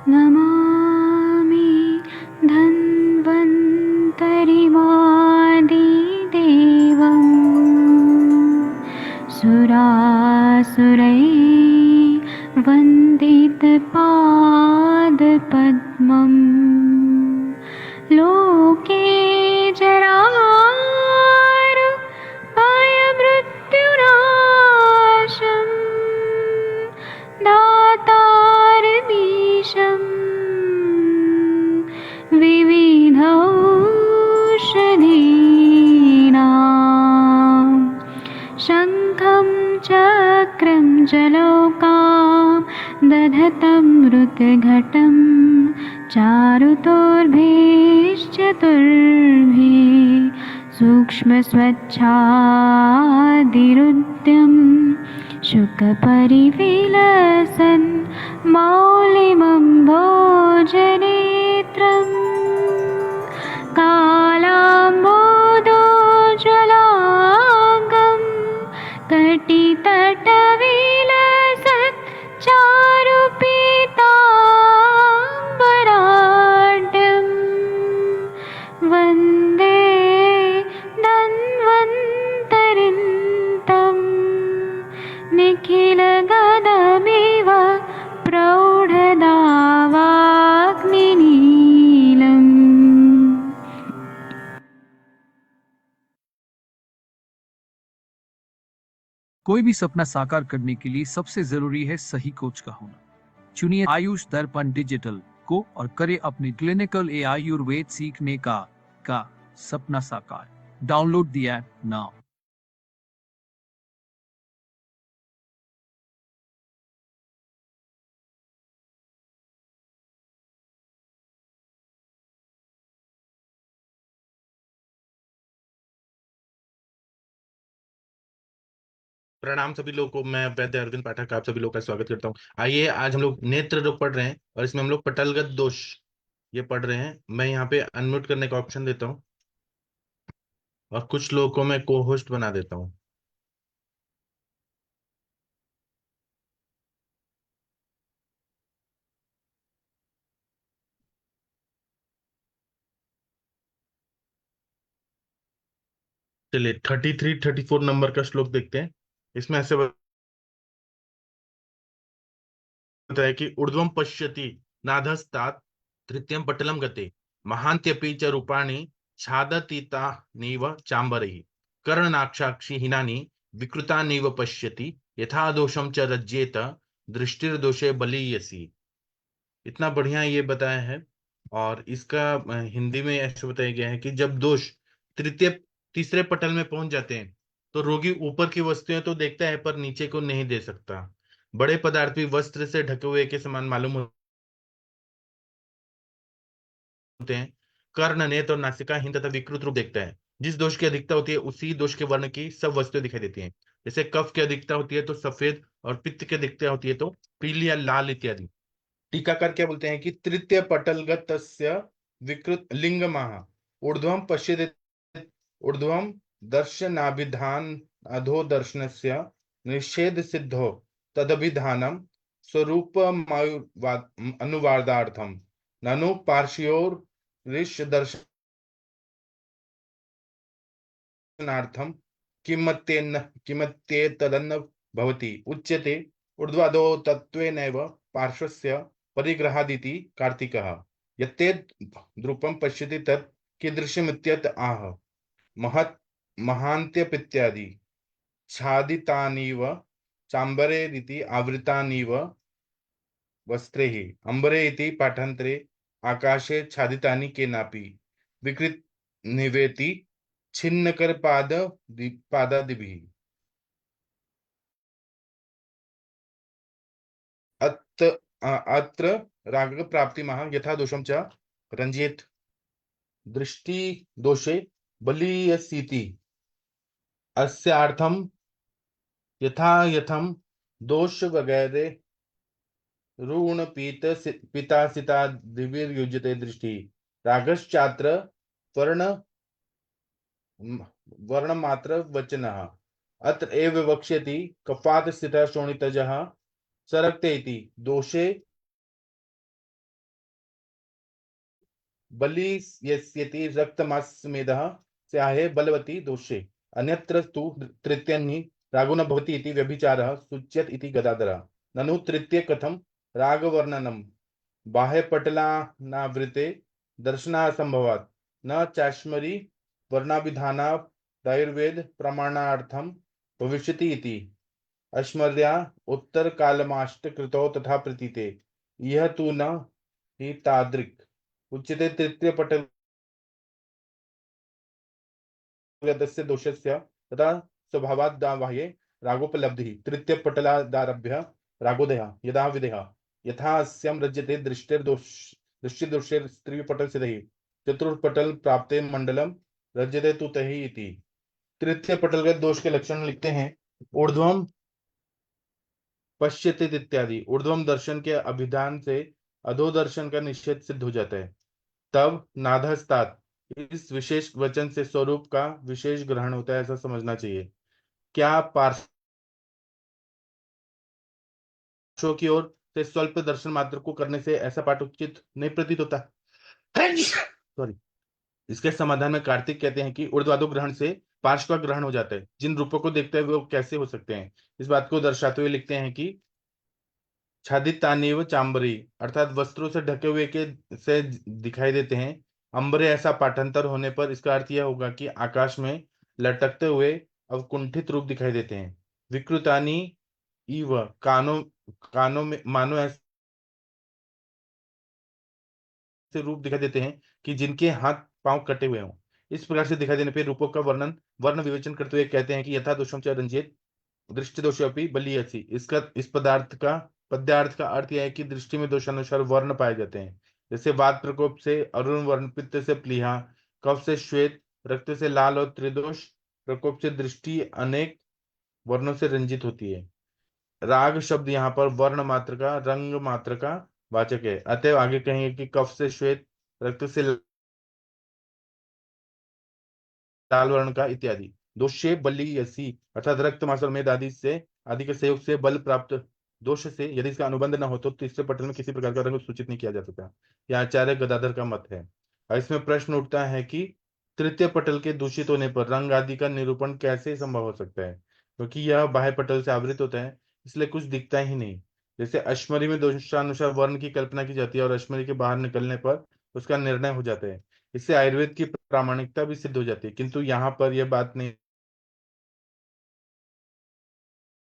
नमामि धन्वन्तरिमादिदेवम् सुरासुरैर्वन्दितपादपद्मम् लोके जरामृत्युनाशम् दातारमीशम् विविधौषधीनां शङ्खं चक्रं जलौकां दधतं मृतघटं चारुतोर्भिश्चतुर्भिः सूक्ष्मस्वच्छादिरुद्यं शुकपरिविलसन् मौलिमम्भोजनेत्रम् कालाम्बोदोज्ज्वलाङ्गं कटितटविलसत् चारुपीताम्बराढ्यं वन्दे धन्वन्तरिन्तं निखिलगदमिव प्रौढदावाग्निनीलम्। कोई भी सपना साकार करने के लिए सबसे जरूरी है सही कोच का होना। चुनिए आयुष दर्पण डिजिटल को और करे अपने क्लिनिकल आयुर्वेद सीखने का सपना साकार। Download the app now. प्रणाम सभी लोगों को। मैं वैद्य अरविंद पाठक आप सभी लोग का स्वागत करता हूँ। आइए, आज हम लोग नेत्र रोग पढ़ रहे हैं और इसमें हम लोग पटलगत दोष ये पढ़ रहे हैं। मैं यहाँ पे अनम्यूट करने का ऑप्शन देता हूँ और कुछ लोगों को मैं को होस्ट बना देता हूँ। चलिए 33-34 नंबर का श्लोक देखते हैं। इसमें ऐसे बताया कि ऊर्ध्वम पश्यति नाधस्तात् तृतीयम पटलम गते महान्त्यपि च रूपाणि छादतीतानीव चाम्बरैः कर्णनाक्षाक्षि हीनानि विकृतानीव पश्यति यथा दोषम च रज्येत दृष्टिर्दोषे बलीयसी। इतना बढ़िया ये बताया है। और इसका हिंदी में ऐसे बताया गया है कि जब दोष तृतीय तीसरे पटल में पहुंच जाते हैं तो रोगी ऊपर की वस्तुएं तो देखता है पर नीचे को नहीं दे सकता। बड़े पदार्थ भी वस्त्र से ढके हुए के समान मालूम होते हैं। कर्ण, नेत्र और नासिका हीन तथा विकृत रूप देखता है। जिस दोष की अधिकता होती है उसी दोष के वर्ण की सब वस्तुएं दिखाई देती हैं। जैसे कफ की अधिकता होती है तो सफेद और पित्त की अधिकता होती है तो पीली या लाल इत्यादि। टीकाकार क्या बोलते हैं कि तृतीय पटलगत विकृत लिंग महा ऊर्ध्वम पश्येत ऊर्ध्वम दर्शनाभिधान अधो दर्शनस्य निषेध सिद्धो तदभिधानम स्वरूप अनुवादार्थम ननु पार्श्योर ऋष दर्शनार्थम किमत्येतदन्न भवति उच्यते ऊर्ध्वादो तत्त्वेनैव पार्श्वस्य परिग्रहादिति कार्तिकः यत्तेद् द्रुपं पश्यति तत् कीदृशमित्यत आह महत् महान्त्यपित्यादि छादितानीव चाम्बरेरिति आवृतानीव वस्त्रैः अम्बरे इति पाठान्तरे आकाशे छादितानि केनापि विकृत निवेति छिन्नकर पादादिभिः अत्र राग प्राप्ति महा यथा दोषम च रंजित दृष्टि दोषे बलीयसीति अस्यार्थम यथा यथम दोष वगैरह ऋण पितासिता दिविर्युज्यते दृष्टि रागश्चात्र वर्ण वर्णमात्र वचनः अत्र एव वक्ष्यति कफात् स्थितः शोणितजः सरक्ते इति दोषे बलि यस्यति रक्तमास्मेदः स्याहे बलवती दोषे अन्यत्र तु तृतीयन्हि रागो न भवति इति व्यभिचारः सूच्यत इति गदाधरः ननु तृतीय कथम रागवर्णनम बाह्यपटलानावृते दर्शनासंभवात् न चाश्मरी वर्णाभिधानादायुर्वेद प्रमाणार्थम भविष्यति इति अश्मर्या उत्तरकालमाष्ट कृतौ तथा प्रतीते यह तु न हि तादृक् उच्यते तृतीय पटल दोषस्य तथा स्वभावात् बाह्ये रागोपलब्धिः तृतीय पटलादारभ्य रागोदयः यदा विदेह यथा अस्यां रज्यते दृष्टिर्दोषेर स्त्री पटल से दही चतुर्पटल प्राप्ते मंडलम रज्यते तु तही इति। तृतीय पटल के दोष के लक्षण लिखते हैं ऊर्ध्वम पश्यति इत्यादि। ऊर्ध्वम दर्शन के अभिधान से अधो दर्शन का निषेध सिद्ध हो जाता है। तब नाधस्तात इस विशेष वचन से स्वरूप का विशेष ग्रहण होता है ऐसा समझना चाहिए। क्या पार्श्व की ओर से स्वल्प दर्शन मात्र को करने से ऐसा पाठ उचित नहीं प्रतीत होता? सॉरी। इसके समाधान में कार्तिक कहते हैं कि ऊर्ध्वाधो ग्रहण से पार्श्व का ग्रहण हो जाता है। जिन रूपों को देखते हैं वो कैसे हो सकते हैं, इस बात को दर्शाते हुए लिखते हैं कि छादितानीव चांबरी अर्थात वस्त्रों से ढके हुए के से दिखाई देते हैं। अंबरे ऐसा पाठांतर होने पर इसका अर्थ यह होगा कि आकाश में लटकते हुए अवकुंठित रूप दिखाई देते हैं। विकृतानी इव कानों में मानो ऐसे रूप दिखाई देते हैं कि जिनके हाथ पांव कटे हुए हों। इस प्रकार से दिखाई देने पर रूपों का वर्ण विवेचन करते हुए कहते हैं कि यथा दोषम च रंजित दृष्टि दोषोपि बलीयसी। इस पदार्थ का पद्यार्थ का अर्थ यह है कि दृष्टि में दोषानुसार वर्ण पाए जाते हैं। जैसे वात प्रकोप से अरुण वर्ण, पित्त से प्लीहा, कफ से श्वेत, रक्त से लाल और त्रिदोष प्रकोप से दृष्टि अनेक वर्णों से रंजित होती है। राग शब्द यहाँ पर वर्ण मात्र का, रंग मात्र का वाचक है। अतएव आगे कहेंगे कि कफ से श्वेत, रक्त से लाल वर्ण का इत्यादि। दोषे बलीयसी अर्थात रक्त मांस और मेद आदि के सहयोग से बल प्राप्त दोष से यदि इसका अनुबंध न हो तो तीसरे पटल में किसी प्रकार का रंग सूचित नहीं किया जा सकता। यह आचार्य गदाधर का मत है। और इसमें प्रश्न उठता है कि तृतीय पटल के दूषित होने पर रंग आदि का निरूपण कैसे संभव हो सकता है, क्योंकि यह बाह्य पटल से आवृत होता है, इसलिए कुछ दिखता ही नहीं। जैसे अश्मरी में दोषानुसार वर्ण की कल्पना की जाती है और अश्मरी के बाहर निकलने पर उसका निर्णय हो जाता है। इससे आयुर्वेद की प्रामाणिकता भी सिद्ध हो जाती है, किंतु यहाँ पर यह बात नहीं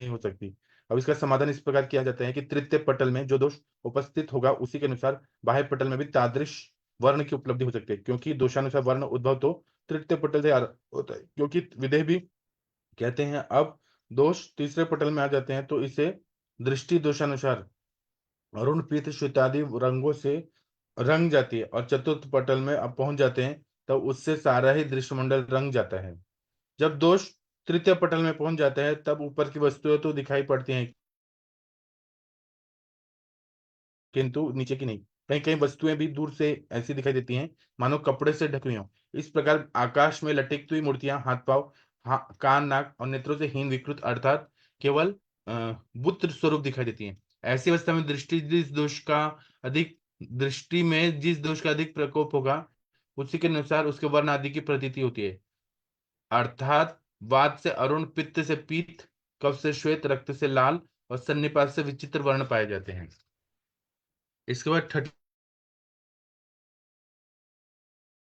हो सकती। अब इसका समाधान इस प्रकार किया जाता है कि तृतीय पटल में जो दोष उपस्थित होगा उसी के अनुसार बाह्य पटल में भी तादृश वर्ण की उपलब्धि हो सकती है, क्योंकि दोषानुसार वर्ण उद्भव तो तृतीय पटल से होता है। क्योंकि विदेह भी कहते हैं अब दोष तीसरे पटल में आ जाते हैं तो इसे दृष्टि दोषानुसार अरुण पीत श्वेतादि रंगों से रंग जाती है और चतुर्थ पटल में अब पहुंच जाते हैं तो उससे सारा ही दृश्यमंडल रंग जाता है। जब दोष तृतीय पटल में पहुंच जाता है तब ऊपर की वस्तुएं तो दिखाई पड़ती हैं किंतु नीचे की नहीं। कहीं कहीं वस्तुएं भी दूर से ऐसी दिखाई देती हैं मानो कपड़े से ढकी हुई हों। इस प्रकार आकाश में लटकती हुई मूर्तियां हाथ पांव कान नाक और नेत्रों से हीन विकृत अर्थात केवल बुत स्वरूप दिखाई देती हैं। ऐसी अवस्था में दृष्टि में जिस दोष का अधिक प्रकोप होगा उसी के अनुसार उसके वर्ण आदि की प्रतीति होती है। अर्थात वात से अरुण, पित्त से पीत, कफ से श्वेत, रक्त से लाल और सन्निपात से विचित्र वर्ण पाए जाते हैं। इसके बाद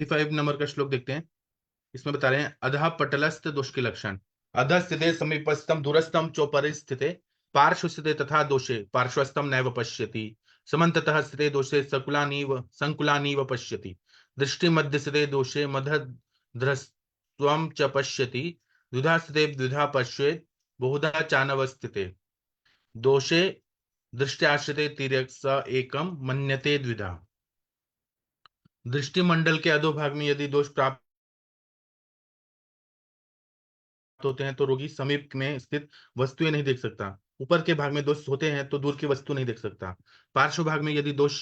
35 नंबर का श्लोक देखते हैं। इसमें बता रहे हैं अधः पटलस्थ दोष के लक्षण। अधः स्थिते समीपस्थम दूरस्थम चोपरि स्थिते पार्श्व स्थिते तथा दोषे पार्श्वस्थम नैव पश्यति समन्ततः स्थिते दोषे संकुलानीव पश्यति दृष्टि मध्य स्थिते दोषे मध्यध्रस्त्वं च पश्यति द्विधा स्थिते द्विधा पश्येत् बहुधा चानवस्थिते दोषे दृष्टि तिर्यक् स एकम मन्यते द्विधा। दृष्टिमंडल के अधोभाग में यदि दोष प्राप्त होते हैं तो रोगी समीप में स्थित वस्तुएं नहीं देख सकता। ऊपर के भाग में दोष होते हैं तो दूर की वस्तु नहीं देख सकता। पार्श्व भाग में यदि दोष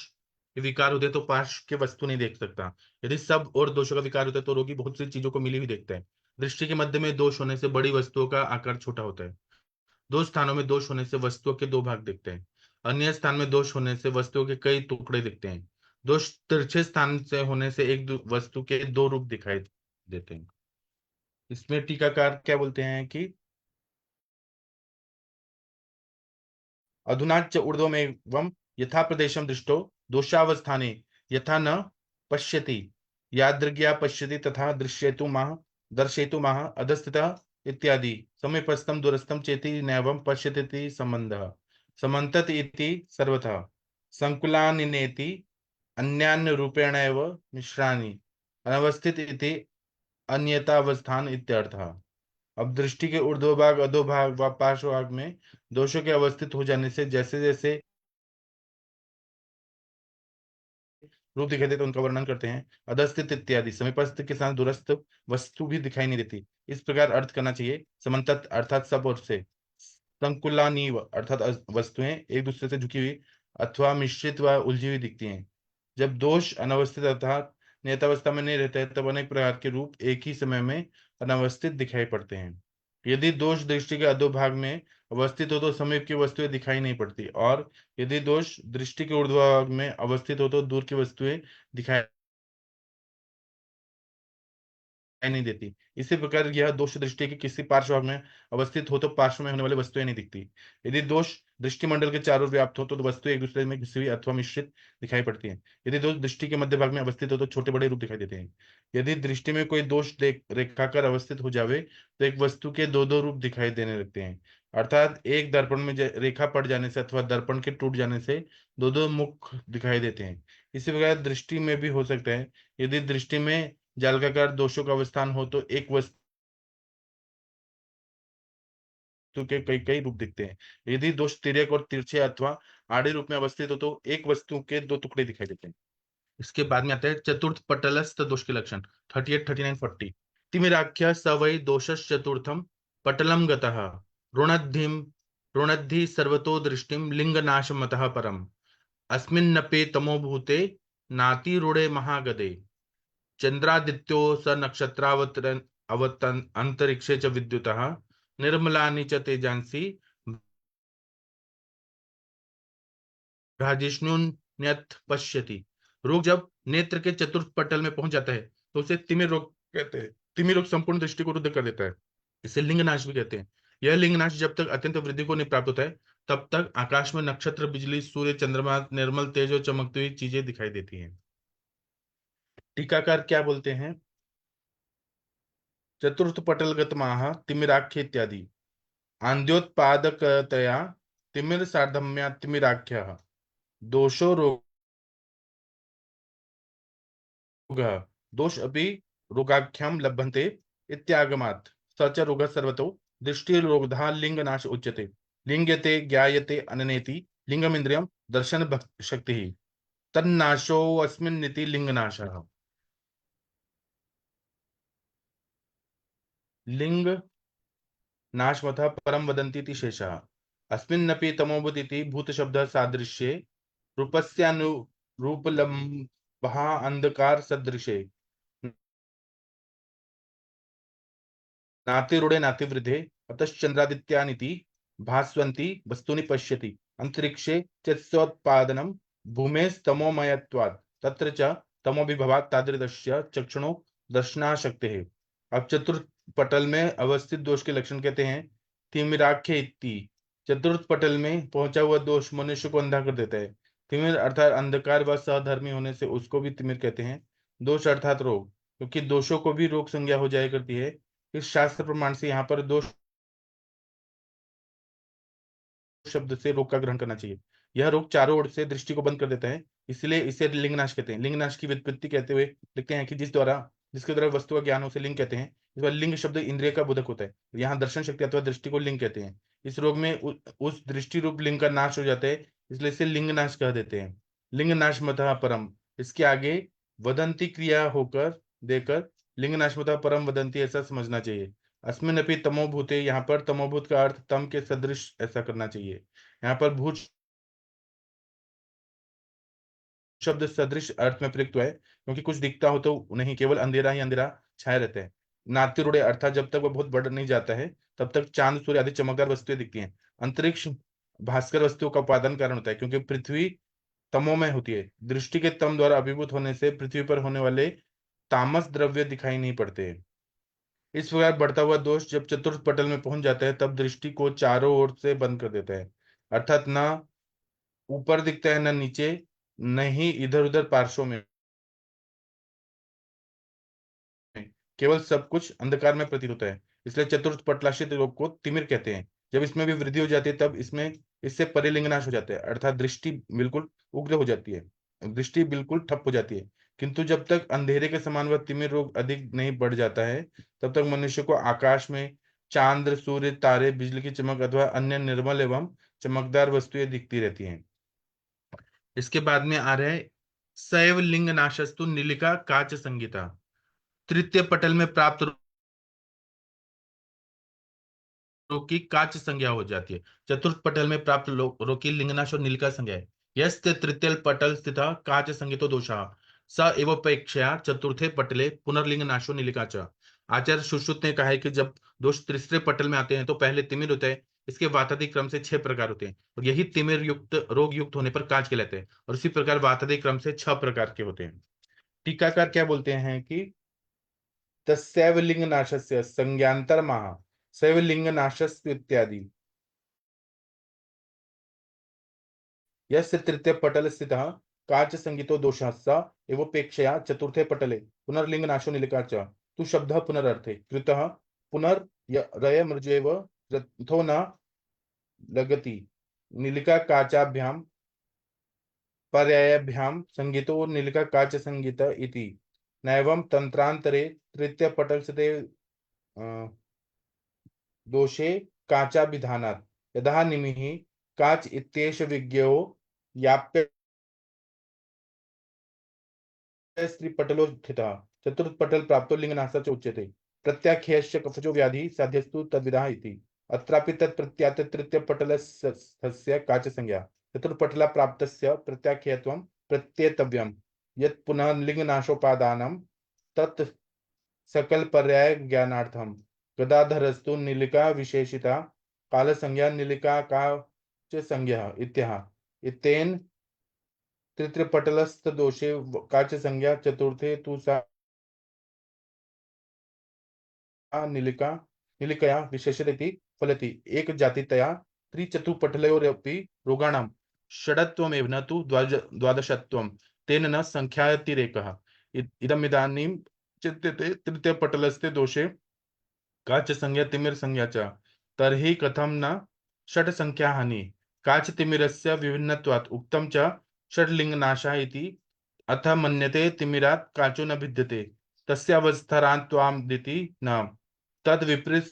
विकार होते हैं तो पार्श्व के वस्तु नहीं देख सकता। यदि सब और दोषों का विकार होता है तो रोगी बहुत सी चीजों को मिली हुई देखता है। दृष्टि के मध्य में दोष होने से बड़ी वस्तुओं का आकार छोटा होता है। दो स्थानों में दोष होने से वस्तुओं के दो भाग दिखते हैं। अन्य स्थान में दोष होने से वस्तुओं के कई टुकड़े दिखते हैं। दोष तिरछे स्थान से होने से एक वस्तु के दो रूप दिखाई देते हैं। इसमें टीकाकार क्या बोलते हैं कि अधुनाच ऊर्ध्वमेवं यथा प्रदेशम दृष्टो दोषावस्थाने यथा न पश्यति यादृग्या पश्यति तथा दर्शयतु माह अधस्थितः इत्यादि समीपस्थम दूरस्थम चेति नैवं पश्यति संबंधः समन्तत इति सर्वथा संकुलानिनेति अन्यान्य रूपेण एव मिश्राणि अनवस्थित इति अन्यतावस्थान इत्यर्थः। अब दृष्टि के ऊर्ध्वभाग अधोभाग व पार्श्वभाग में दोषों के अवस्थित हो जाने से जैसे जैसे रूप दिखाई देते उनका वर्णन करते हैं। अधस्थित इत्यादि समीपस्थ के साथ दूरस्थ वस्तु भी दिखाई नहीं देती, इस प्रकार अर्थ करना चाहिए। समन्तत अर्थात सब ओर से, संकुलानीव अर्थात वस्तुएं एक दूसरे से झुकी हुई अथवा मिश्रित व उलझी हुई दिखती हैं। जब दोष अनवस्थित अर्थात नियतावस्था में नहीं रहते तब अनेक प्रकार के रूप एक ही समय में अनवस्थित दिखाई पड़ते हैं। यदि दोष दृष्टि के अधोभाग में अवस्थित हो तो समीप की वस्तुएं दिखाई नहीं पड़ती, और यदि दोष दृष्टि के ऊर्ध्वभाग में अवस्थित हो तो दूर की वस्तुएं दिखाई नहीं देती। इसी प्रकार यह दोष दृष्टि के किसी पार्श्व भाग में अवस्थित हो तो पार्श्व में होने वाली वस्तुएं नहीं दिखती। यदि दोष दृष्टि मंडल के चारों ओर व्याप्त हो तो वस्तुएं एक दूसरे में घिसी हुई अथवा मिश्रित दिखाई पड़ती हैं। यदि दोष दृष्टि के मध्य भाग में अवस्थित हो तो छोटे बड़े रूप दिखाई देते हैं। यदि दृष्टि में कोई दोष रेखाकर अवस्थित हो जावे तो एक वस्तु के दो दो रूप दिखाई देने लगते हैं। अर्थात एक दर्पण में रेखा पड़ जाने से अथवा दर्पण के टूट जाने से दो दो मुख दिखाई देते हैं। इसी प्रकार दृष्टि में भी हो सकता है। यदि दृष्टि में जालकाकार दोषों का अवस्थान हो तो एक वस्तु के कई कई रूप दिखते हैं। यदि दोष तिर्यक और तिरछे अथवा आड़े रूप में अवस्थित हो तो एक वस्तु के दो टुकड़े दिखाई देते हैं। इसके बाद में आता है चतुर्थ पटलस्थ दोष के लक्षण 38, 39, 40। तिमिराख्य स वै दोषश् चतुर्थम पटलम गतः ऋणद्धिम ऋणद्धि सर्वतो दृष्टिम लिंगनाशमतः परम अस्मिन्नपे तमोभूते नातिरूढ़े महागदे चंद्रादित्यो स नक्षत्रावतरन अवतन अंतरिक्षे च विद्युतः निर्मलानि च तेजांसि भ्राजिष्णुन्यथ पश्यति। रोग जब नेत्र के चतुर्थ पटल में पहुंच जाता है तो उसे तिमिर रोग कहते हैं। तिमिर रोग संपूर्ण दृष्टि को रुद्ध कर देता है, इसे लिंगनाश भी कहते हैं। यह लिंगनाश जब तक अत्यंत वृद्धि को नहीं प्राप्त होता है तब तक आकाश में नक्षत्र, बिजली, सूर्य, चंद्रमा, निर्मल तेज और चमकती हुई चीजें दिखाई देती हैं। टीकाकार क्या बोलते हैं? चतुर्थ पटलगत माह तिमिराख्य इत्यादि आन्द्योत्पादकतया तिमिर सार्धम्या तिमिराख्यः दोषो रोगः दोष अपि रोगाख्यं लभन्ते इत्यागमात् स च रोगः सर्वतो दृष्टिरोगधा लिंगनाश उच्यते। लिंग्यते ज्ञायते अननेति लिंगमिन्द्रियं दर्शन शक्तिः तन्नाशो अस्मिन्निति लिंगनाशः। लिंग नाशमतः परम वदन्ति इति शेषः। अस्मिन्नपि तमोबुद् इति भूतशब्दः सादृश्ये रूपस्यानुरूपलम्बः अंधकार सदृशे नातिरूढे नातिवृद्धे अतश्चन्द्रादित्यानिति भास्वन्ति वस्तूनि पश्यति अंतरिक्षे चेत्सोत्पादनं भूमेस्तमोमयत्वात् तत्र च तमोभिभवात् तादृशस्य चक्षुणो दर्शनाशक्तिः। अब चतुर्थ पटल में अवस्थित दोष के लक्षण कहते हैं तिमिराख्य इति। चतुर्थ पटल में पहुंचा हुआ दोष मनुष्य को अंधा कर देता है। तिमिर अर्थात अंधकार व सहधर्मी होने से उसको भी तिमिर कहते हैं। दोष अर्थात रोग, क्योंकि दोषों को भी रोग संज्ञा हो जाया करती है। इस शास्त्र प्रमाण से यहाँ पर दोष शब्द से रोग का ग्रहण करना चाहिए। यह रोग चारों ओर से दृष्टि को बंद कर देता है, इसलिए इसे लिंगनाश कहते हैं। लिंगनाश की व्युत्पत्ति कहते हुए लिखते हैं कि जिसके द्वारा वस्तु का ज्ञान हो उसे लिंग कहते हैं। इस बार लिंग शब्द इंद्रिय का बोधक होता है। यहाँ दर्शन शक्ति अथवा दृष्टि को लिंग कहते हैं। इस रोग में उस दृष्टि रूप लिंग का नाश हो जाता है, इसलिए इसे लिंग नाश कह देते हैं। लिंग नाश मतः परम, इसके आगे वदंती क्रिया होकर देकर लिंग नाश मतः परम वदंती ऐसा समझना चाहिए। अस्मिन अपि तमोभूते, यहाँ पर तमोभूत का अर्थ तम के सदृश ऐसा करना चाहिए। यहाँ पर भूत शब्द सदृश अर्थ में प्रयुक्त हुआ है, क्योंकि कुछ दिखता हो तो नहीं, केवल अंधेरा ही अंधेरा छाया रहता है। नातिरूढ़े अर्थात जब तक वह बहुत बढ़ नहीं जाता है तब तक चांद, सूर्य आदि चमकदार वस्तुएं दिखती हैं। अंतरिक्ष भास्कर वस्तुओं का उपादान कारण होता है, क्योंकि पृथ्वी तमोमय होती है। दृष्टि के तम द्वारा अभिभूत होने से पृथ्वी पर होने वाले तामस द्रव्य दिखाई नहीं पड़ते। इस प्रकार बढ़ता हुआ दोष जब चतुर्थ पटल में पहुंच जाता है तब दृष्टि को चारों ओर से बंद कर देता है, अर्थात ना ऊपर दिखता है, ना नीचे, न ही इधर उधर पार्श्वों में, केवल सब कुछ अंधकार में प्रतीत होता है। इसलिए चतुर्थ पटलाशित रोग को तिमिर कहते हैं। जब इसमें भी वृद्धि हो जाती है तब इससे परिलिंग नाश हो जाता है, अर्थात दृष्टि बिल्कुल उग्र हो जाती है, दृष्टि बिल्कुल ठप हो जाती है। किंतु जब तक अंधेरे के समान वह तिमिर रोग अधिक नहीं बढ़ जाता है तब तक मनुष्य को आकाश में चांद, सूर्य, तारे, बिजली की चमक अथवा अन्य निर्मल एवं चमकदार वस्तुएं दिखती रहती हैं। इसके बाद में आ रहा है शैव लिंग नाशस्तु नीलिका काच संगीता। तृतीय पटल में प्राप्त रोग की काच संज्ञा हो जाती है। चतुर्थ पटल में प्राप्त रोग की लिंगनाश और नीलिका संज्ञा है। यस्य तृतीय पटल स्थित काच संगीतो दोषः स एवोपेक्षया चतुर्थे पटले पुनर्लिंग नाशो नीलिका च। आचार्य सुश्रुत ने कहा है कि जब दोष तीसरे पटल में आते हैं तो पहले तिमिर होता है, इसके वातादि क्रम से 6 प्रकार होते हैं और यही तिमिर युक्त रोग युक्त होने पर काच कहलाते हैं और उसी प्रकार वातादि क्रम से 6 प्रकार के होते हैं। टीकाकार क्या बोलते हैं कि तस्यैव लिंगनाशस्य संज्ञान्तरमाह सैव लिंगनाशस्य इत्यादि। यस्य तृतीय पटल स्थितः काच संगीतो दोषः स एवोपेक्षया चतुर्थे पटले पुनर्लिंगनाशो नीलिका च। तु शब्दः पुनरर्थे कृतः पुनर्रयमृजेव रथो न लगति नीलिका काचाभ्याम पर्यायाभ्यां संगीतो नीलिका काच संगीत इति। नैवं तंत्रांतरे तृतीय पटल स्थिते दोषे काचाभिधानात् यदा निमिः काच इत्येष विज्ञो याप्य स्त्रीपटलो स्थितः चतुर्थ पटल प्राप्तो लिंगनाशः च उच्यते। प्रत्याख्यस्य कफजो व्याधि साध्यस्तु तद्विदः इति। अत्रापि तत्प्रत्यात् तृतीय पटलस्य काच संज्ञा चतुर्पटला प्राप्तस्य प्रत्याख्यत्वं प्रत्येतव्यं। यत् पुनः लिंगनाशोपादानं तत् सकल पर्याय ज्ञानार्थम। गदाधरस्तु नीलिका विशेषिता काल संज्ञा नीलिका का च संज्ञा इत्यः। इतेन तृतीय पटलस्थ दोषे काच संज्ञा चतुर्थे तु सा नीलिका नीलिकया विशेषयति फलति एक जातितया त्रिचतुपटलयोरपि रोगाणां षडत्वमेव न तु द्वादशत्वं तेन न संख्यातिरेकः। इदमिदानीं चिन्त्यते तृतीय पटलस्थे दोषे काच संज्ञा तिमिर संज्ञा च तर्हि कथं न षट् संख्या हानि। काच तिमिरस्य विभिन्नत्वात् उक्तं च षड्लिङ्गनाशः इति। अथ मन्यते तिमिरात् काचो न भिद्यते तस्यावस्थरान्त्वादिति न तद विपरीत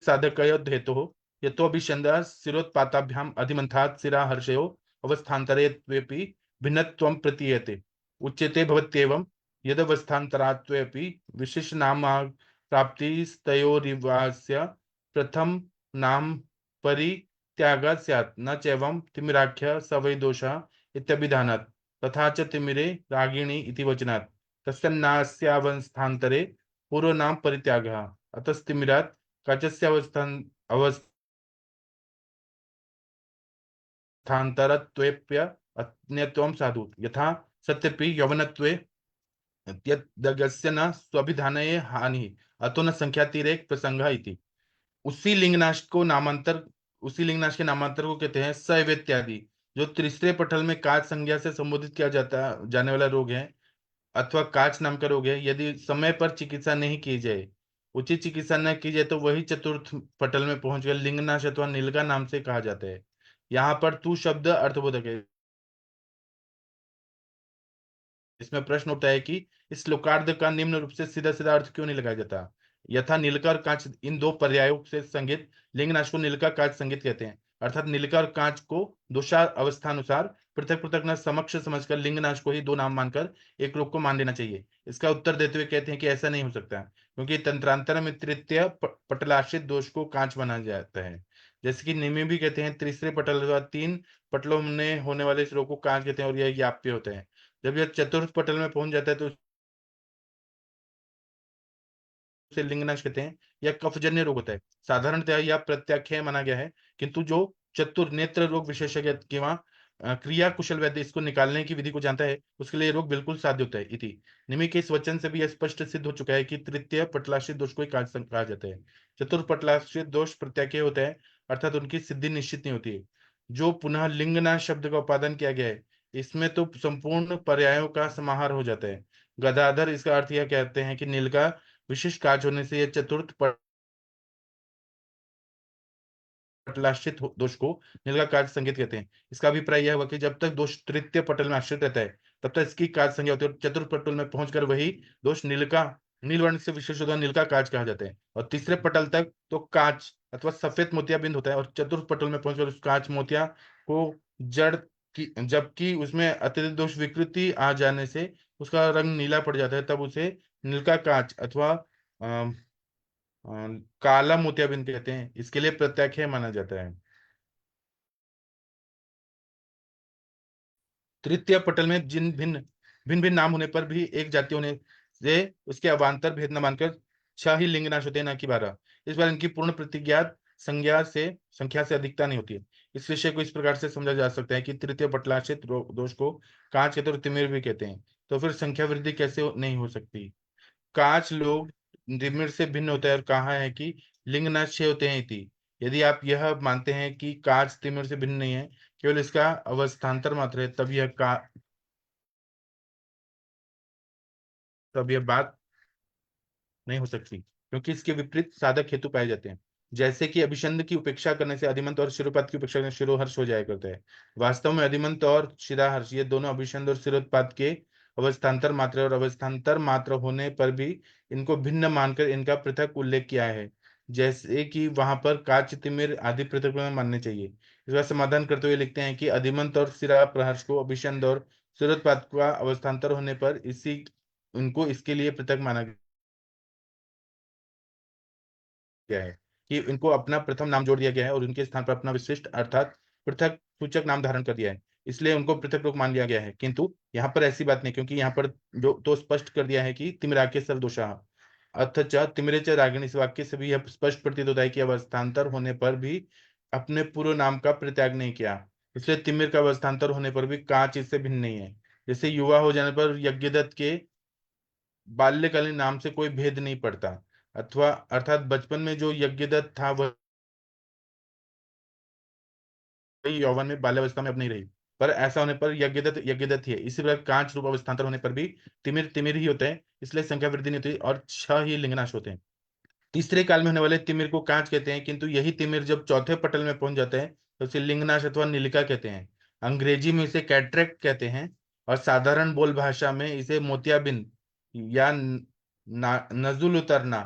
साधकयोद्धेतुः यतोऽभिषन्दः शिरोत्पाताभ्याम् अधिमन्थात् शिराहर्षयो अवस्थान्तरेत्वेपि भिन्नत्वं प्रतीयते। उच्यते भवत्येवं यदवस्थान्तरात्वेपि विशिष्टनामा प्राप्तिस्तयोरिवास्य प्रथम नाम परित्यागात् स्यात् न चैवं तिमिराख्यः स वै दोषः इत्यभिधानात्। तथा च तिमिरे रागिणी इति वचनात् तस्यावस्थान्तरे पूर्वनाम परित्यागः अतस्तिमिरात् काचस्य अवस्थान्तरत्वेप्य अन्यत्वं साधु यथा सत्यपि यौवनत्वे यद्यगस्य न स्वाभिधानये हानि अतो न संख्यातिरेक प्रसंग इति। उसी लिंगनाश को नामांतर उसी लिंगनाश के नामांतर को कहते हैं शैव इत्यादि। जो तीसरे पटल में काच संज्ञा से संबोधित किया जाने वाला रोग है अथवा काच नाम का रोग है, यदि समय पर चिकित्सा नहीं की जाए, उचित चिकित्सा न की जाए तो वही चतुर्थ पटल में पहुंचकर लिंगनाश अथवा नीलका नाम से कहा जाता है। यहाँ पर तू शब्द अर्थबोधक है। इसमें प्रश्न उठता है कि इस श्लोकार्ध का निम्न रूप से सीधा सीधा अर्थ क्यों नहीं लगाया जाता। यथा नीलका और कांच इन दो पर्यायों से संगीत लिंगनाश को नीलका कांच संगीत कहते हैं, अर्थात नीलका और कांच को दोषा अवस्थानुसार पृथक पृथक न समक्ष समझकर लिंगनाश को ही दो नाम मानकर एक रूप को मान लेना चाहिए। इसका उत्तर देते हुए कहते हैं कि ऐसा नहीं हो सकता, क्योंकि तंत्रांतर में तृतीय पटलाश्रित दोष को कांच माना जाता है। जैसे कि निम्न भी कहते हैं तीसरे पटल अथवा 3 पटलों में होने वाले इस रोग को कांच कहते हैं और यह याप्य होता है। जब यह चतुर्थ पटल में पहुंच जाता है तो उसे लिंगनाश कहते हैं। यह कफजन्य रोग होता है। साधारणतः यह प्रत्याख्याय माना गया है, किंतु जो चतुर नेत्र रोग विशेषज्ञ किंवा क्रिया कुशल वैद्य इसको निकालने की विधि को जानता है, उसके लिए ये रोग बिल्कुल साध्य होता है। इति निमि के इस वचन से भी यह स्पष्ट सिद्ध हो चुका है कि तृतीय पटलाश्रित दोष को ही कहा जाता है। चतुर पटलाश्रित दोष प्रत्याख्य होता है, अर्थात उनकी सिद्धि निश्चित नहीं होती है। जो पुनः लिंगना शब्द का उपादान किया गया है, इसमें तो संपूर्ण पर्यायों का समाहार हो जाता है। गदाधर इसका अर्थ यह कहते हैं कि नील का विशिष्ट काज होने से यह चतुर्थ पटलाश्रित दोष को नील का कार्य संकेत कहते हैं। इसका अभिप्राय यह हुआ कि जब तक दोष तृतीय पटल में आश्रित रहता है, तब तक इसकी कार्य संज्ञा होती है, और चतुर्थ पटल में पहुंचकर वही दोष नील वर्ण से विशेष होता है, नील का काज कहा जाता है। और तीसरे पटल तक तो कांच अथवा सफेद मोतियाबिंद होता है, और चतुर्थ पटल में पहुंचकर उस कांच मोतिया को जड़ की, जबकि उसमें अत्यधिक दोष विकृति आ जाने से उसका रंग नीला पड़ जाता है, तब उसे नील का कांच अथवा अ, काला मोतियाबिंद कहते हैं। इसके लिए प्रत्याख्यान माना जाता है। तृतीय पटल में जिन भिन्न भिन्न भिन्न नाम होने पर भी एक जाति होने से उसके अवान्तर भेद न मानकर 6 ही लिंग नाश होते हैं, न कि 12। इस बार इनकी पूर्ण प्रतिज्ञात संख्या से अधिकता नहीं होती है। इस विषय को इस प्रकार से समझा जा सकता है कि तृतीय पटलाश्रित दोष को कांच कहते हैं और तिमिर भी कहते हैं। तो फिर संख्या वृद्धि कैसे नहीं हो सकती? कांच लोग तिमिर से भिन्न होता है, और कहा है कि लिंग नाश 6 होते हैं। इति यदि आप यह मानते हैं कि कांच तिमिर से भिन्न नहीं है, केवल इसका अवस्थान्तर मात्र है, तब यह बात नहीं हो सकती, क्योंकि इसके विपरीत साधक हेतु पाए जाते हैं। जैसे कि अभिसंध की उपेक्षा करने से अधिमंत और शिरोपात की उपेक्षा करने से शिरोहर्ष हो जाया करता है। वास्तव में अधिमंत और शिराहर्ष ये दोनों अभिसंध और शिरोत्पात के अवस्थान्तर मात्र, और अवस्थान्तर मात्र होने पर भी इनको भिन्न मानकर इनका पृथक उल्लेख किया है, जैसे कि वहां पर काच तिमिर आदि पृथक मानने चाहिए। इसका समाधान करते हुए लिखते हैं कि अधिमंत और शिरा प्रहर्ष को अभिसंध और शिरोत्पात का अवस्थान्तर होने पर इसी उनको इसके लिए पृथक माना गया है कि इनको अपना प्रथम नाम जोड़ दिया गया है और उनके स्थान पर अपना विशिष्ट अर्थात पृथक सूचक नाम धारण कर दिया है, इसलिए उनको पृथक लोग मान लिया गया है। किंतु यहाँ पर ऐसी बात नहीं, क्योंकि यहाँ पर जो तो स्पष्ट कर दिया है कि तिमिराके सर्वदोषा अथच तिमिरे च रागिणी। इस वाक्य से भी यह स्पष्ट प्रतीत होता है कि अवस्थान्तर होने पर भी अपने पूर्व नाम का परित्याग नहीं किया, इसलिए तिमिर का अवस्थान्तर होने पर भी कांच इससे भिन्न नहीं है। जैसे युवा हो जाने पर यज्ञदत्त के बाल्यकालीन नाम से कोई भेद नहीं पड़ता, अथवा अर्थात बचपन में जो यज्ञदत्त था वह यौवन में बाल्यावस्था में अब नहीं रही, पर ऐसा होने पर यज्ञदत्त यज्ञदत्त ही है। इसी प्रकार कांच रूप अवस्थान्तर होने पर भी तिमिर तिमिर ही होते हैं, इसलिए संख्या वृद्धि नहीं होती और 6 ही लिंगनाश होते हैं। तीसरे काल में होने वाले तिमिर को कांच कहते हैं, किंतु यही तिमिर जब चौथे पटल में पहुंच जाते हैं तो उसे लिंगनाश अथवा नीलिका कहते हैं। अंग्रेजी में इसे कैटरेक्ट कहते हैं, और साधारण बोल भाषा में इसे मोतियाबिंद या नजुल उतरना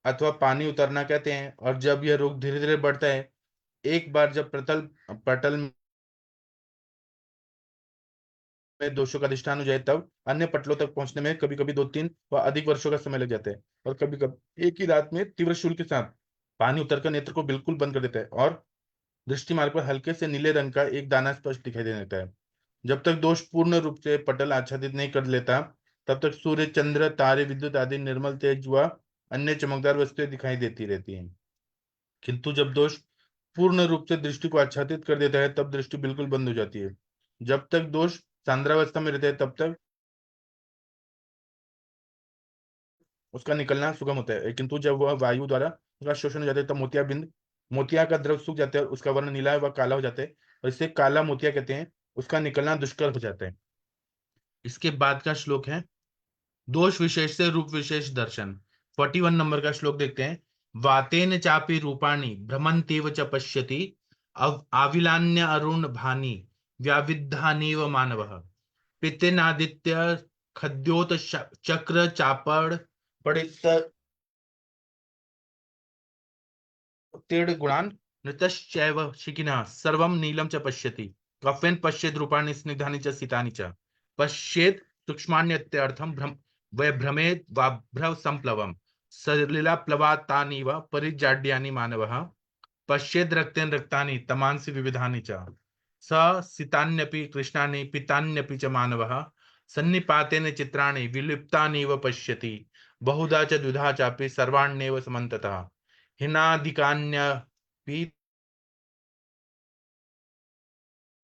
अथवा पानी उतरना कहते हैं। और जब यह रोग धीरे धीरे बढ़ता है, एक बार जब पटल में दोषों का अधिष्ठान हो जाए, तब अन्य पटलों तक पहुंचने में कभी कभी 2-3 व अधिक वर्षों का समय लग जाता है, और कभी कभी एक ही रात में तीव्र शूल के साथ पानी उतरकर नेत्र को बिल्कुल बंद कर देता है, और दृष्टि मार्ग पर हल्के से नीले रंग का एक दाना स्पष्ट दिखाई देने लगता है। जब तक दोष पूर्ण रूप से पटल आच्छादित नहीं कर लेता, तब तक सूर्य, चंद्र, तारे, विद्युत आदि निर्मल तेज व अन्य चमकदार वस्तुएं दिखाई देती रहती हैं। किंतु जब दोष पूर्ण रूप से दृष्टि को आच्छादित कर देता है, तब दृष्टि बिल्कुल बंद हो जाती है। जब तक दोष सांद्रावस्था में रहता है, तब तक उसका निकलना सुगम होता है, किंतु जब वह वायु द्वारा उसका शोषण हो जाता है, तब मोतिया का द्रव सूख जाता है और उसका वर्ण नीला व काला हो जाता है, और इसे काला मोतिया कहते हैं। उसका निकलना दुष्कर हो जाता है। इसके बाद का श्लोक है दोष विशेष से रूप विशेष दर्शन। 41 नंबर का श्लोक देखते हैं। वातेन चापि रूपाणि भ्रमन्तेव च पश्यति आविलान्य अरुण भानि व्याविद्धानीव मानवः पितेनादित्य खद्योत चक्र चापड़ पड़ित उत्तीर्ण गुणान नृतश्चैव शिखिनः सर्वं नीलं च पश्यति कफेन पश्येद रूपाणि स्निग्धानि च सितानि च पश्येद सूक्ष्मान्यत्यर्थं वैभ्रमेद वाभ्रव संप्लवम् सलिला प्लवातानीव परिजाड्यानि मानवः पश्येद रक्तेन रक्तानि तमांसि विविधानि च स सितान्यपि कृष्णानि पितान्यपि च मानवः सन्निपातेन चित्राणि विलिप्तानीव पश्यति बहुधा च द्विधा चापि सर्वाण्येव समन्ततः हिनाधिकान्यपि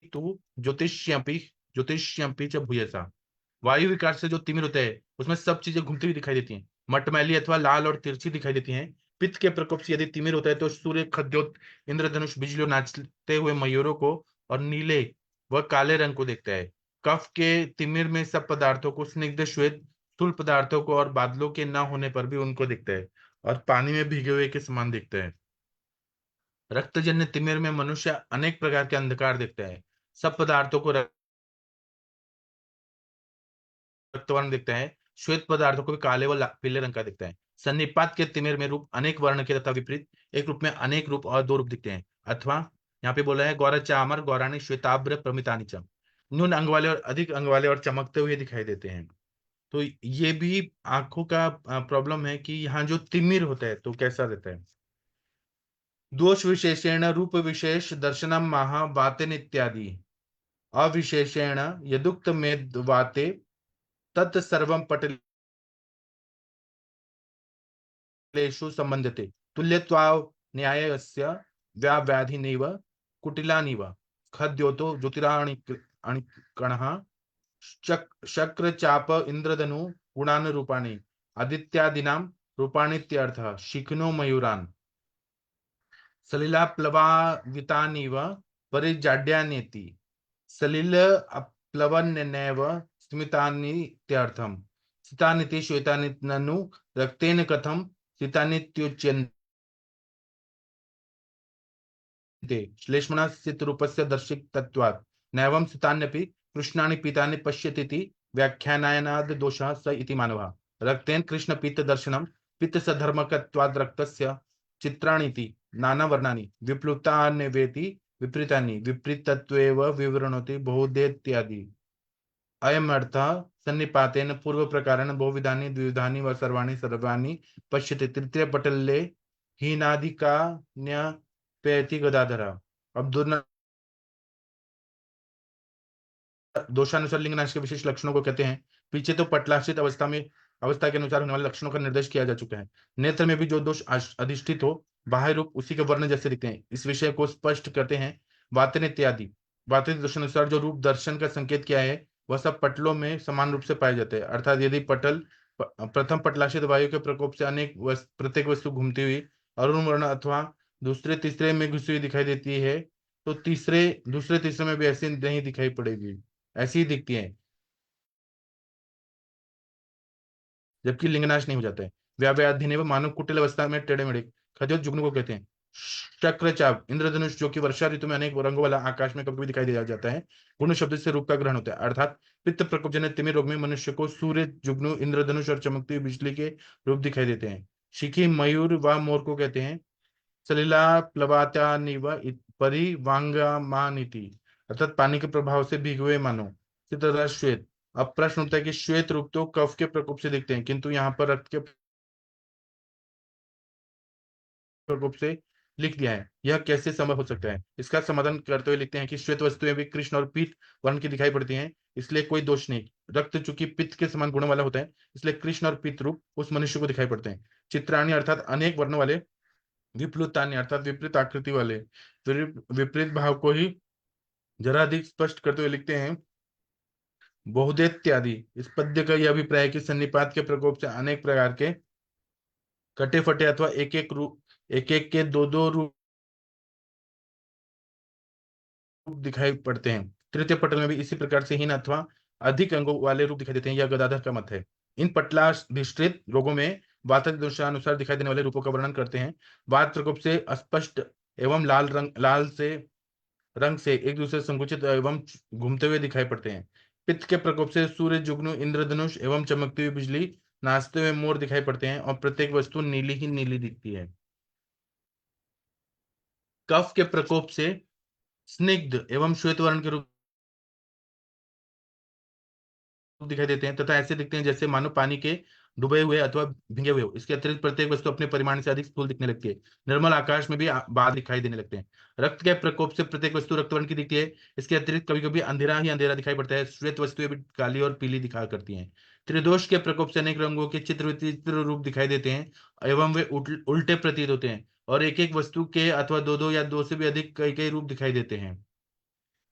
तू ज्योतिष्यपि च भूयसा। वायु विकार से जो तिमिर होता है उसमें सब चीजें घूमती हुई दिखाई देती हैं, मटमैली अथवा लाल और तिरछी दिखाई देती हैं। पित्त के प्रकोप से यदि तिमिर होता है तो सूर्य, खद्योत, इंद्रधनुष, बिजली और नाचते हुए मयूरों को और नीले व काले रंग को देखता है। कफ के तिमिर में सब पदार्थों को, स्निग्ध श्वेत स्थूल पदार्थों को और बादलों के न होने पर भी उनको दिखता है, और पानी में भीगे हुए के समान दिखता है। रक्तजन्य तिमिर में मनुष्य अनेक प्रकार के अंधकार देखता है। सब पदार्थों को रक्तवर्ण दिखता है, श्वेत पदार्थों को भी काले व पीले रंग का दिखता है। सन्निपात के तिमिर में रूप अनेक वर्ण के तथा विपरीत एक रूप में अनेक रूप और दो रूप दिखते हैं। अथवा यहाँ पे बोला है गौर चामर गौराणी श्वेताब्र प्रमितानी चम, न्यून अंग वाले और अधिक अंग वाले और चमकते हुए दिखाई देते हैं। तो ये भी आंखों का प्रॉब्लम है कि यहाँ जो तिमिर होता है तो कैसा रहता है। दोष विशेषेण रूप विशेष दर्शनम महा वातेन इत्यादि, अविशेषेण यदुक्त में वाते तत्सर्वं पटलेषु संबध्यते, तुल्यत्वाव न्यायस्य व्याव्याधिनैव कुटिलानिव खद्योतो ज्योतिराणि कणः शक्रचाप इंद्रधनु गुणान रूपाणि आदित्यादीनां रूपाणीत्यर्थः। शिखनो मयूरान् सलिलाप्लवावितानिव परिजाड्यानेति, सलिल प्लवन्नेव स्मितानीत्यर्थम्। सितानीति श्वेतानि ननु रक्तेन कथं सितानीत्युच्यन्ते, श्लेष्मणा सितरूपस्य दर्शितत्वात् नैवं सितान्यपि कृष्णानि पीतानि पश्यतीति व्याख्यानायनाद् दोषः स इति मानवः। रक्तेन कृष्ण पीत दर्शनम पित्त सधर्मकत्वाद् रक्तस्य चित्राणीति नानावर्णानि विप्लुतान्यवेति विपरीतानि विपरीतत्वेव विवृणोति बहुधेत्यादि। अयम अर्थः सन्निपातेन पूर्व प्रकारेण बहुविधानि द्विविधानि व सर्वाणि सर्वाणि पश्यति। तृतीय पटले हीनादिकान्यपेति गदाधर। अब दोषानुसार लिंग नाश के विशेष लक्षणों को कहते हैं। पीछे तो पटलाश्रित अवस्था के अनुसार होने वाले लक्षणों का निर्देश किया जा चुका है। नेत्र में भी जो दोष अधिष्ठित हो, बाह्य रूप उसी के वर्ण जैसे दिखते हैं, इस विषय को स्पष्ट करते हैं वातन इत्यादि। वातन दोषानुसार जो रूप दर्शन का संकेत किया है वह सब पटलों में समान रूप से पाए जाते हैं। अर्थात यदि पटल प्रथम पटलाश्रित वायु के प्रकोप से प्रत्येक वस्तु घूमती हुई अरुण वर्ण अथवा दूसरे तीसरे में घुसी हुई दिखाई देती है, तो दूसरे तीसरे में भी ऐसी नहीं दिखाई पड़ेगी, ऐसी ही दिखती है, जबकि लिंगनाश नहीं हो जाता है। व्याव्याधिनेव मानव कुटिल अवस्था में टेढ़े मेढ़े खद्योत जुगनू को कहते हैं। चक्रचाप इंद्रधनुष जो कि वर्षा ऋतु में अनेक रंगों वाला आकाश में कभी कभी दिखाई दे जाता है, गुण शब्द से रूप का ग्रहण होता है। अर्थात पित्त प्रकोप जनित तिमिर रोग में मनुष्य को सूर्य, जुगनू, इंद्रधनुष और चमकती हुई बिजली के रूप दिखाई देते हैं। शिखी मयूर व मोर को कहते हैं। सलिला प्लवात्यानिव परिवांगमानिति, अर्थात पानी के प्रभाव से भीगे हुए मानो। श्वेत। अब प्रश्न उठता है कि श्वेत रूप तो कफ के प्रकोप से दिखते हैं, किंतु यहाँ पर रक्त के प्रकोप से लिख दिया है, यह कैसे संभव हो सकता है। इसका समाधान करते हुए लिखते हैं कि श्वेत वस्तुएं भी कृष्ण और पीत वर्ण की दिखाई पड़ती हैं, इसलिए कोई दोष नहीं। रक्त चूंकि पित्त के समान गुणों वाला होता है, इसलिए कृष्ण और पीत रूप उस मनुष्य को दिखाई पड़ते हैं। चित्राणी अर्थात अनेक वर्णों वाले, विप्लुतान्य अर्थात विपरीत आकृति वाले, विपरीत भाव को ही जरा अधिक स्पष्ट करते हुए लिखते हैं बहुधेत्यादि। इस पद्य का यह अभिप्राय है कि सन्निपात के प्रकोप से अनेक प्रकार के कटे फटे अथवा एक एक के दो रूप दिखाई पड़ते हैं। तृतीय पटल में भी इसी प्रकार से हीन अथवा अधिक अंगों वाले रूप दिखाई देते हैं, यह गदाधर का मत है। इन पटलाधिष्ठित रोगों में वात दोषानुसार दिखाई देने वाले रूपों का वर्णन करते हैं। वात प्रकोप से अस्पष्ट एवं लाल से रंग से एक दूसरे संकुचित एवं घूमते हुए दिखाई पड़ते हैं। पित्त के प्रकोप से सूर्य, जुगनू, इंद्रधनुष एवं चमकती हुई बिजली, नाचते हुए मोर दिखाई पड़ते हैं और प्रत्येक वस्तु नीली ही नीली दिखती है। कफ के प्रकोप से स्निग्ध एवं श्वेत वर्ण के रूप दिखाई देते हैं तथा ऐसे दिखते हैं जैसे मानो पानी के डूबे हुए अथवा भिंगे हुए हो। इसके अतिरिक्त प्रत्येक वस्तु अपने परिमाण से अधिक स्थूल दिखने लगती है। निर्मल आकाश में भी बादल दिखाई देने लगते हैं। रक्त के प्रकोप से प्रत्येक वस्तु रक्त वर्ण की दिखती है। इसके अतिरिक्त कभी कभी अंधेरा ही अंधेरा दिखाई पड़ता है। श्वेत वस्तुएं भी काली और पीली दिखा करती हैं। त्रिदोष के प्रकोप से अनेक रंगों के चित्र विचित्र रूप दिखाई देते हैं एवं वे उल्टे प्रतीत होते हैं और एक एक वस्तु के अथवा दो या दो से भी अधिक कई कई रूप दिखाई देते हैं।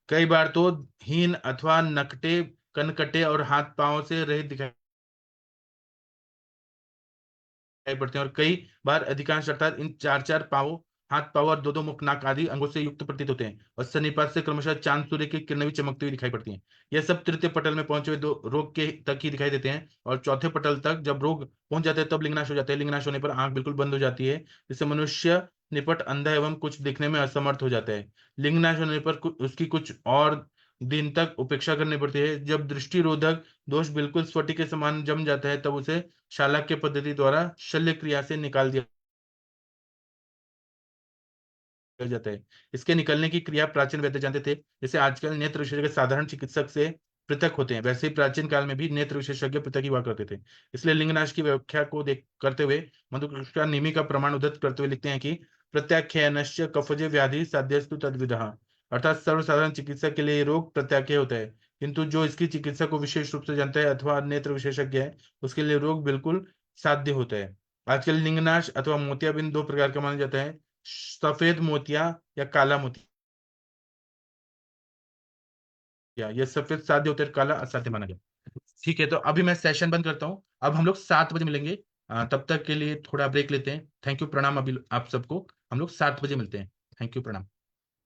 कई बार तो हीन अथवा नकटे, कनकटे और हाथ पांव से रहित दिखाई पड़ते हैं, और कई बार अधिकांश अर्थात इन चार चार पांवों, हाथ पांव और दो दो मुख, नाक आदि अंगों से युक्त प्रतीत होते हैं, और सन्निपात से क्रमशः चांद सूर्य की किरणें भी चमकती हुई दिखाई पड़ती हैं। यह सब तृतीय पटल में पहुंचे हुए दो रोग के तक ही दिखाई देते हैं, और चौथे पटल तक जब रोग पहुंच जाते हैं तब लिंगनाश हो जाते हैं। लिंगनाश होने पर आंख बिल्कुल बंद हो जाती है, जिससे मनुष्य निपट, अंधा एवं कुछ दिखने में असमर्थ हो जाता है। लिंगनाश होने पर उसकी कुछ और दिन तक उपेक्षा करनी पड़ती है। जब दृष्टि रोधक दोष बिल्कुल स्फटिक के समान जम जाता है, तब उसे शालाक्य पद्धति द्वारा शल्य क्रिया से निकाल दिया जाता है। इसके निकलने की क्रिया प्राचीन वैद्य जानते थे, जैसे आजकल नेत्र विशेषज्ञ साधारण चिकित्सक से पृथक होते हैं, वैसे ही प्राचीन काल में भी नेत्र विशेषज्ञ पृथक ही हुआ करते थे। इसलिए लिंगनाश की व्याख्या को देख करते हुए मधुकृष्ण निमि का प्रमाण उद्धृत करते हुए लिखते हैं कि प्रत्याख्यानश्च कफजे व्याधि साध्यस्तु तद्विदः, अर्थात सर्वसाधारण चिकित्सा के लिए ये रोग प्रत्याख्य होता है, किंतु जो इसकी चिकित्सा को विशेष रूप से जानता है अथवा नेत्र विशेषज्ञ है, उसके लिए रोग बिल्कुल साध्य होता है। आजकल लिंगनाश अथवा मोतियाबिंद दो प्रकार का माना जाता है, सफेद मोतिया या काला मोतिया। ये सफेद साध्य होते हैं, काला असाध्य माना गया। ठीक है, तो अभी मैं सेशन बंद करता हूँ। अब हम लोग 7 बजे मिलेंगे। तब तक के लिए थोड़ा ब्रेक लेते हैं। थैंक यू, प्रणाम। अभी आप सबको हम लोग 7 बजे मिलते हैं। थैंक यू, प्रणाम।